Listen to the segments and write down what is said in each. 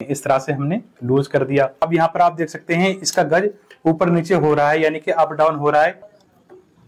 इस तरह से हमने लूज कर दिया। अब यहाँ पर आप देख सकते हैं इसका गज ऊपर नीचे हो रहा है, यानी कि अप डाउन हो रहा है।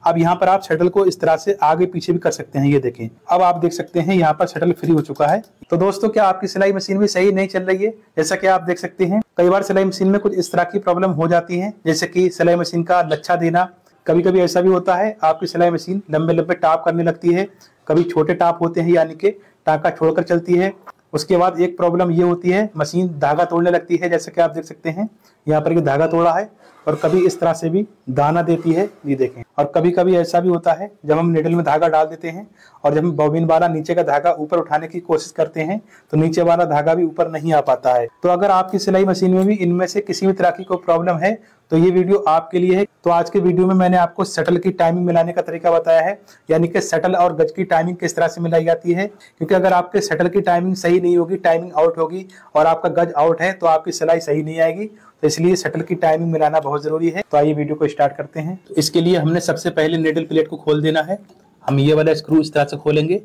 अब यहाँ पर आप शटल को इस तरह से आगे पीछे भी कर सकते हैं। ये देखें, अब आप देख सकते हैं यहाँ पर शटल फ्री हो चुका है। तो दोस्तों, क्या आपकी सिलाई मशीन भी सही नहीं चल रही है? जैसा कि आप देख सकते हैं कई बार सिलाई मशीन में कुछ इस तरह की प्रॉब्लम हो जाती है, जैसे कि सिलाई मशीन का लच्छा देना। कभी कभी ऐसा भी होता है आपकी सिलाई मशीन लंबे लंबे टाप करने लगती है, कभी छोटे टाप होते हैं यानी कि टाँका छोड़कर चलती है। उसके बाद एक प्रॉब्लम ये होती है मशीन धागा तोड़ने लगती है, जैसे कि आप देख सकते हैं यहाँ पर ये धागा तोड़ा है। और कभी इस तरह से भी दाना देती है, ये देखें। और कभी कभी ऐसा भी होता है जब हम निडल में धागा डाल देते हैं और जब हम बॉबिन वाला नीचे का धागा ऊपर उठाने की कोशिश करते हैं तो नीचे वाला धागा भी ऊपर नहीं आ पाता है। तो अगर आपकी सिलाई मशीन में भी इनमें से किसी भी तरह की कोई प्रॉब्लम है तो ये वीडियो आपके लिए है। तो आज के वीडियो में मैंने आपको शटल की टाइमिंग मिलाने का तरीका बताया है, यानी कि शटल और गज की टाइमिंग किस तरह से मिलाई जाती है। क्योंकि अगर आपके शटल की टाइमिंग सही नहीं होगी, टाइमिंग आउट होगी और आपका गज आउट है तो आपकी सिलाई सही नहीं आएगी। तो इसलिए शटल की टाइमिंग मिलाना बहुत जरूरी है। तो आइए वीडियो को स्टार्ट करते हैं। तो इसके लिए हमने सबसे पहले निडल प्लेट को खोल देना है। हम ये वाला स्क्रू इस तरह से खोलेंगे,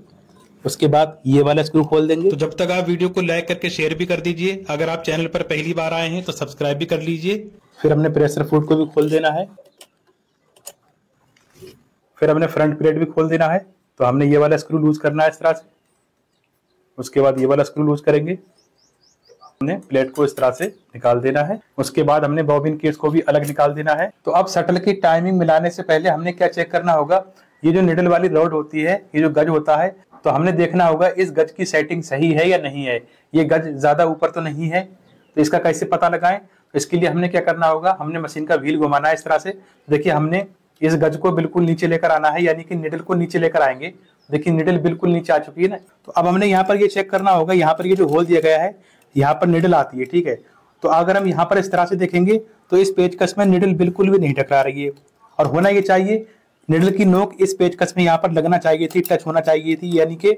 उसके बाद ये वाला स्क्रू खोल देंगे। तो जब तक आप वीडियो को लाइक करके शेयर भी कर दीजिए, अगर आप चैनल पर पहली बार आए हैं तो सब्सक्राइब भी कर लीजिए। फिर हमने प्रेशर फुट को भी खोल देना है, फिर हमने फ्रंट प्लेट भी खोल देना है। तो हमने ये वाला स्क्रू लूज करना है इस तरह से, उसके बाद ये वाला स्क्रू लूज करेंगे। हमने प्लेट को इस तरह से निकाल देना है, उसके बाद हमने बॉबिन केस को भी अलग निकाल देना है। तो अब शटल की टाइमिंग मिलाने से पहले हमने क्या चेक करना होगा, ये जो निडल वाली रॉड होती है, ये जो गज होता है, तो हमने देखना होगा इस गज की सेटिंग सही है या नहीं है। ये गज ज्यादा ऊपर तो नहीं है, तो इसका कैसे पता लगाएं। तो इसके लिए हमने क्या करना होगा, हमने मशीन का व्हील घुमाना है इस तरह से। देखिए, हमने इस गज को बिल्कुल नीचे लेकर आना है, यानी कि निडल को नीचे लेकर आएंगे। देखिए, निडल बिल्कुल नीचे आ चुकी है ना। तो अब हमने यहाँ पर ये चेक करना होगा, यहाँ पर ये जो होल दिया गया है यहाँ पर निडल आती है, ठीक है। तो अगर हम यहाँ पर इस तरह से देखेंगे तो इस पेचकस में निडल बिल्कुल भी नहीं टकरा रही है। और होना ये चाहिए, निडल की नोक इस पेचकस में यहाँ पर लगना चाहिए थी, टच होना चाहिए थी, यानी कि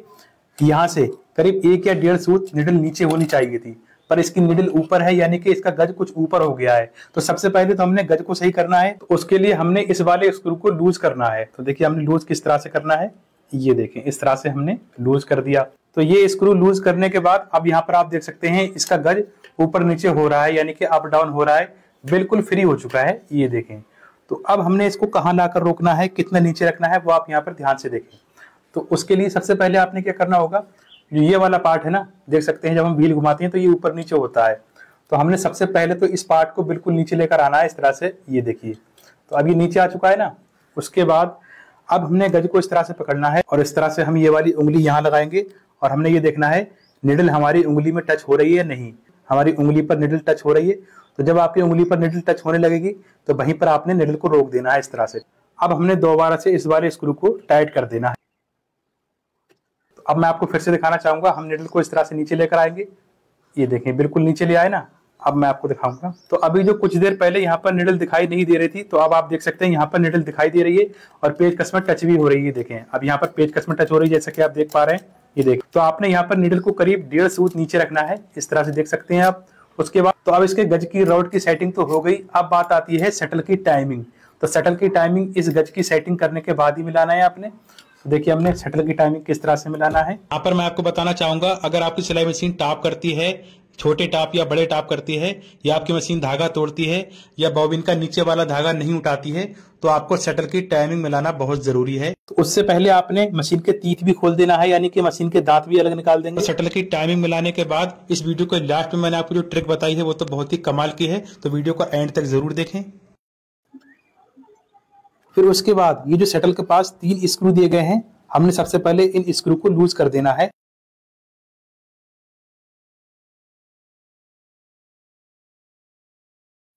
यहाँ से करीब 1 या 1.5 सूत निडल नीचे होनी चाहिए थी। पर इसकी निडल ऊपर है, यानी कि इसका गज कुछ ऊपर हो गया है। तो सबसे पहले तो हमने गज को सही करना है, तो उसके लिए हमने इस वाले स्क्रू को लूज करना है। तो देखिए, हमने लूज किस तरह से करना है, ये देखें, इस तरह से हमने लूज कर दिया। तो ये स्क्रू लूज करने के बाद अब यहाँ पर आप देख सकते हैं इसका गज ऊपर नीचे हो रहा है, यानी कि अप डाउन हो रहा है, बिल्कुल फ्री हो चुका है, ये देखें। तो अब हमने इसको कहाँ लाकर रोकना है, कितना नीचे रखना है, वो आप यहाँ पर ध्यान से देखें। तो उसके लिए सबसे पहले आपने क्या करना होगा, ये वाला पार्ट है ना, देख सकते हैं जब हम व्हील घुमाते हैं तो ये ऊपर नीचे होता है। तो हमने सबसे पहले तो इस पार्ट को बिल्कुल नीचे लेकर आना है इस तरह से, ये देखिए। तो अब ये नीचे आ चुका है ना। उसके बाद अब हमने गज को इस तरह से पकड़ना है और इस तरह से हम ये वाली उंगली यहाँ लगाएंगे और हमने ये देखना है निडल हमारी उंगली में टच हो रही है नहीं, हमारी उंगली पर निडल टच हो रही है। तो जब आपकी उंगली पर निडल टच होने लगेगी तो वहीं पर आपने निडल को रोक देना है इस तरह से। अब हमने दोबारा से इस वाले स्क्रू को टाइट कर देना है। तो अब मैं आपको फिर से दिखाना चाहूंगा, हम निडल को इस तरह से नीचे लेकर आएंगे, ये देखें बिल्कुल नीचे ले आए ना। अब मैं आपको दिखाऊंगा। तो अभी जो कुछ देर पहले यहाँ पर निडल दिखाई नहीं दे रही थी, तो अब आप देख सकते हैं यहाँ पर निडल दिखाई दे रही है और पेज कस में टच भी हो रही है। देखें, अब यहाँ पर पेज कस में टच हो रही है, जैसा कि आप देख पा रहे हैं, ये देख। तो आपने यहाँ पर निडल को करीब 1.5 सूत नीचे रखना है, इस तरह से देख सकते हैं आप। उसके बाद तो अब इसके गज की रॉड की सेटिंग तो हो गई। अब बात आती है शटल की टाइमिंग। तो शटल की टाइमिंग इस गज की सेटिंग करने के बाद ही मिलाना है आपने। तो देखिए, हमने शटल की टाइमिंग किस तरह से मिलाना है। यहाँ पर मैं आपको बताना चाहूंगा, अगर आपकी सिलाई मशीन टाप करती है, छोटे टाप या बड़े टाप करती है, या आपकी मशीन धागा तोड़ती है, या बॉबिन का नीचे वाला धागा नहीं उठाती है, तो आपको शटल की टाइमिंग मिलाना बहुत जरूरी है। तो उससे पहले आपने मशीन के तीत भी खोल देना है, यानी कि मशीन के दांत भी अलग निकाल देंगे। तो शटल की टाइमिंग मिलाने के बाद इस वीडियो के लास्ट में मैंने आपको जो ट्रिक बताई है वो तो बहुत ही कमाल की है, तो वीडियो को एंड तक जरूर देखें। फिर उसके बाद ये जो शटल के पास 3 स्क्रू दिए गए हैं, हमने सबसे पहले इन स्क्रू को लूज कर देना है।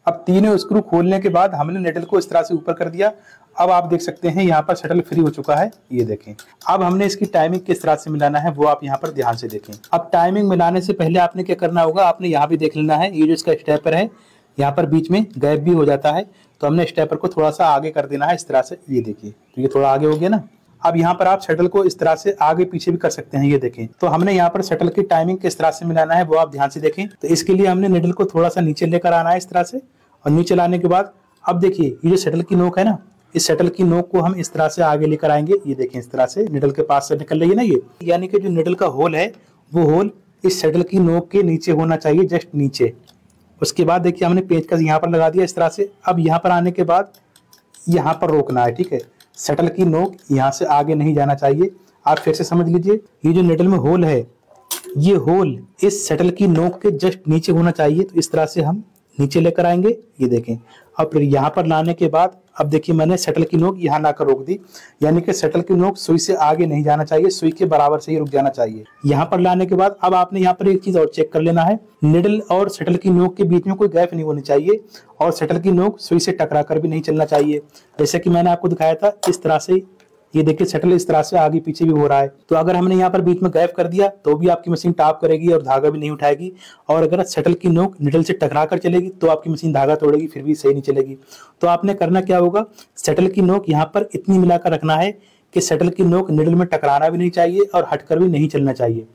अब तीनों स्क्रू खोलने के बाद हमने निडल को इस तरह से ऊपर कर दिया। अब आप देख सकते हैं यहाँ पर शटल फ्री हो चुका है, ये देखें। अब हमने इसकी टाइमिंग किस तरह से मिलाना है वो आप यहाँ पर ध्यान से देखें। अब टाइमिंग मिलाने से पहले आपने क्या करना होगा, आपने यहाँ भी देख लेना है, ये जो इसका स्टेपर है यहाँ पर बीच में गैप भी हो जाता है, तो हमने स्टेपर को थोड़ा सा आगे कर देना है इस तरह से, ये देखिए। तो ये थोड़ा आगे हो गया ना। अब यहाँ पर आप शटल को इस तरह से आगे पीछे भी कर सकते हैं, ये देखें। तो हमने यहाँ पर शटल की टाइमिंग किस तरह से मिलाना है वो आप ध्यान से देखें। तो इसके लिए हमने निडल को थोड़ा सा नीचे लेकर आना है इस तरह से, और नीचे लाने के बाद अब देखिए ये जो शटल की नोक है ना, इस शटल की नोक को हम इस तरह से आगे लेकर आएंगे, ये देखें। इस तरह से निडल के पास से निकल रही है ना ये, यानी कि जो निडल का होल है वो होल इस शटल की नोक के नीचे होना चाहिए, जस्ट नीचे। उसके बाद देखिए हमने पेंचकस यहाँ पर लगा दिया इस तरह से। अब यहाँ पर आने के बाद यहाँ पर रोकना है, ठीक है। शटल की नोक यहाँ से आगे नहीं जाना चाहिए। आप फिर से समझ लीजिए, ये जो निडल में होल है, ये होल इस शटल की नोक के जस्ट नीचे होना चाहिए। तो इस तरह से हम नीचे लेकर आएंगे, ये देखें। अब फिर यहाँ पर लाने के बाद अब देखिए मैंने शटल की नोक यहाँ लाकर रोक दी, यानी कि शटल की नोक सुई से आगे नहीं जाना चाहिए, सुई के बराबर से ही रुक जाना चाहिए। यहाँ पर लाने के बाद अब आपने यहाँ पर एक चीज और चेक कर लेना है, निडल और शटल की नोक के बीच में कोई गैप नहीं होनी चाहिए और शटल की नोक सुई से टकरा कर भी नहीं चलना चाहिए। जैसे कि मैंने आपको दिखाया था इस तरह से, ये देखिए शटल इस तरह से आगे पीछे भी हो रहा है। तो अगर हमने यहाँ पर बीच में गैप कर दिया तो भी आपकी मशीन टॉप करेगी और धागा भी नहीं उठाएगी। और अगर शटल की नोक निडल से टकरा कर चलेगी तो आपकी मशीन धागा तोड़ेगी, फिर भी सही नहीं चलेगी। तो आपने करना क्या होगा, शटल की नोक यहाँ पर इतनी मिलाकर रखना है कि शटल की नोक निडल में टकराना भी नहीं चाहिए और हटकर भी नहीं चलना चाहिए।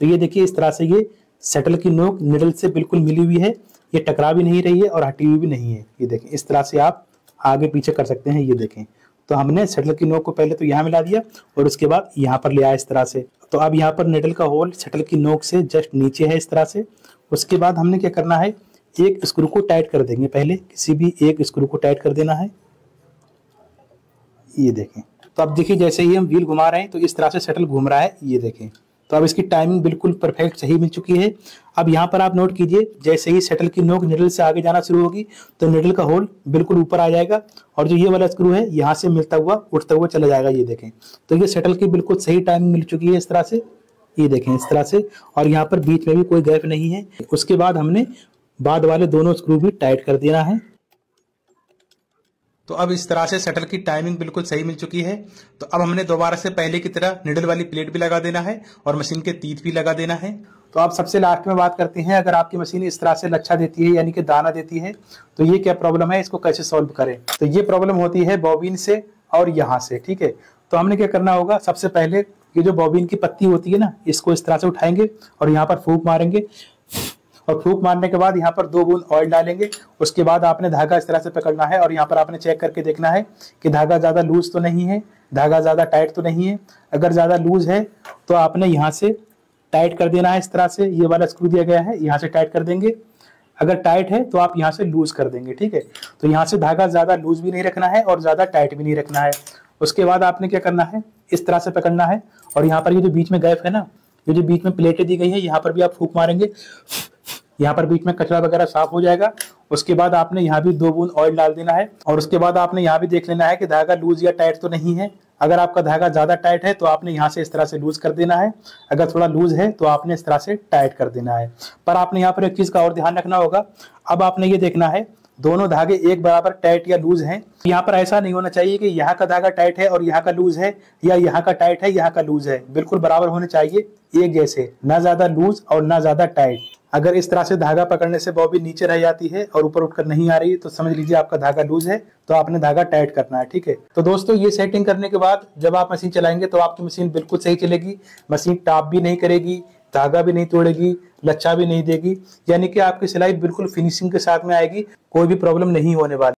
तो ये देखिए इस तरह से ये शटल की नोक निडल से बिल्कुल मिली हुई है, ये टकरा भी नहीं रही है और हटी हुई भी नहीं है। ये देखें इस तरह से आप आगे पीछे कर सकते हैं। ये देखें, तो हमने शटल की नोक को पहले तो यहाँ मिला दिया और उसके बाद यहाँ पर ले आया इस तरह से। तो अब यहाँ पर निडल का होल शटल की नोक से जस्ट नीचे है इस तरह से। उसके बाद हमने क्या करना है, एक स्क्रू को टाइट कर देंगे। पहले किसी भी एक स्क्रू को टाइट कर देना है, ये देखें। तो अब देखिए जैसे ही हम व्हील घुमा रहे हैं तो इस तरह से शटल घूम रहा है, ये देखें। तो अब इसकी टाइमिंग बिल्कुल परफेक्ट सही मिल चुकी है। अब यहाँ पर आप नोट कीजिए, जैसे ही शटल की नोक निडल से आगे जाना शुरू होगी तो निडल का होल बिल्कुल ऊपर आ जाएगा और जो ये वाला स्क्रू है यहाँ से मिलता हुआ उठता हुआ चला जाएगा, ये देखें। तो ये शटल की बिल्कुल सही टाइमिंग मिल चुकी है इस तरह से, ये देखें इस तरह से। और यहाँ पर बीच में भी कोई गैप नहीं है। उसके बाद हमने बाद वाले दोनों स्क्रू भी टाइट कर देना है। तो अब इस तरह से शटल की टाइमिंग बिल्कुल सही मिल चुकी है। तो अब हमने दोबारा से पहले की तरह निडल वाली प्लेट भी लगा देना है और मशीन के तीत भी लगा देना है। तो आप सबसे लास्ट में बात करते हैं, अगर आपकी मशीन इस तरह से लच्छा देती है यानी कि दाना देती है तो ये क्या प्रॉब्लम है, इसको कैसे सॉल्व करें। तो ये प्रॉब्लम होती है बॉबिन से और यहाँ से, ठीक है। तो हमने क्या करना होगा, सबसे पहले ये जो बॉबिन की पत्ती होती है ना, इसको इस तरह से उठाएंगे और यहाँ पर फूंक मारेंगे और फूंक मारने के बाद यहाँ पर 2 बूंद ऑयल डालेंगे। उसके बाद आपने धागा इस तरह से पकड़ना है और यहाँ पर आपने चेक करके देखना है कि धागा ज़्यादा लूज तो नहीं है, धागा ज़्यादा टाइट तो नहीं है। अगर ज़्यादा लूज है तो आपने यहाँ से टाइट कर देना है इस तरह से, ये वाला स्क्रू दिया गया है, यहाँ से टाइट कर देंगे। अगर टाइट है तो आप यहाँ से लूज कर देंगे, ठीक है। तो यहाँ से धागा ज़्यादा लूज भी नहीं रखना है और ज़्यादा टाइट भी नहीं रखना है। उसके बाद आपने क्या करना है, इस तरह से पकड़ना है और यहाँ पर ये जो बीच में गैप है ना, ये जो बीच में प्लेटें दी गई है, यहाँ पर भी आप फूंक मारेंगे, यहाँ पर बीच में कचरा वगैरह साफ हो जाएगा। उसके बाद आपने यहाँ भी 2 बूंद ऑयल डाल देना है और उसके बाद आपने यहाँ भी देख लेना है कि धागा लूज या टाइट तो नहीं है। अगर आपका धागा ज्यादा टाइट है तो आपने यहाँ से इस तरह से लूज कर देना है, अगर थोड़ा लूज है तो आपने इस तरह से टाइट कर देना है। पर आपने यहाँ पर एक चीज का और ध्यान रखना होगा, अब आपने ये देखना है दोनों धागे एक बराबर टाइट या लूज हैं। यहाँ पर ऐसा नहीं होना चाहिए कि यहाँ का धागा टाइट है और यहाँ का लूज है, या यहाँ का टाइट है यहाँ का लूज है। बिल्कुल बराबर होने चाहिए, एक जैसे, ना ज्यादा लूज और ना ज्यादा टाइट। अगर इस तरह से धागा पकड़ने से बॉबिन नीचे रह जाती है और ऊपर उठकर नहीं आ रही है तो समझ लीजिए आपका धागा लूज है, तो आपने धागा टाइट करना है, ठीक है। तो दोस्तों ये सेटिंग करने के बाद जब आप मशीन चलाएंगे तो आपकी मशीन बिल्कुल सही चलेगी, मशीन टॉप भी नहीं करेगी, धागा भी नहीं तोड़ेगी, लच्छा भी नहीं देगी, यानी कि आपकी सिलाई बिल्कुल फिनिशिंग के साथ में आएगी, कोई भी प्रॉब्लम नहीं होने वाली।